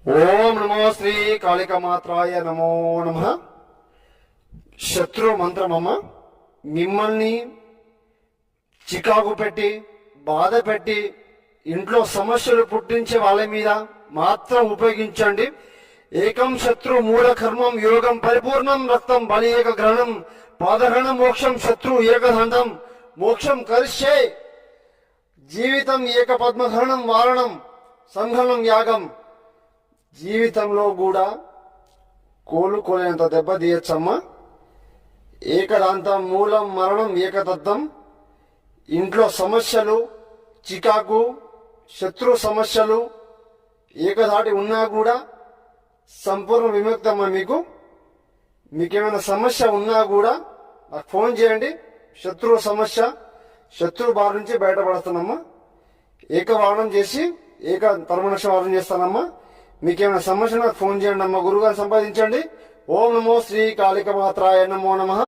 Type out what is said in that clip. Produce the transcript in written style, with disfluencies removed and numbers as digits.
ఓం నమో శ్రీ కాళికమాత్రాయ నమో నమ. శత్రు మంత్రమమ్మ, మిమ్మల్ని చికాకు పెట్టి బాధ పెట్టి ఇంట్లో సమస్యలు పుట్టించే వాళ్ళ మీద మాత్రం ఉపయోగించండి. ఏకం శత్రు మూల కర్మం యోగం పరిపూర్ణం రక్తం బలి ఏక గ్రహణం పాదగ్రహణం మోక్షం శత్రు ఏకదండం మోక్షం కరిష్యే జీవితం ఏక పద్మగ్రహణం వారణం సంఘనం యాగం. జీవితంలో కూడా కోలుకోలేనంత దెబ్బ తీయచ్చమ్మా. ఏకదాంతం మూలం మరణం ఏకదద్దం. ఇంట్లో సమస్యలు చికాకు శత్రు సమస్యలు ఏకధాటి ఉన్నా కూడా సంపూర్ణ విముక్తమ్మా. మీకేమైనా సమస్య ఉన్నా కూడా నాకు ఫోన్ చేయండి. శత్రు బారి నుంచి బయటపడుతున్నామ్మా. ఏకవారణం చేసి ఏక పరమనక్ష వారణం చేస్తానమ్మా. మీకేమైనా సమస్య నాకు ఫోన్ చేయండి అమ్మా. గురుగారు సంపాదించండి. ఓం నమో శ్రీ కాళికమాత్రాయ నమో నమః.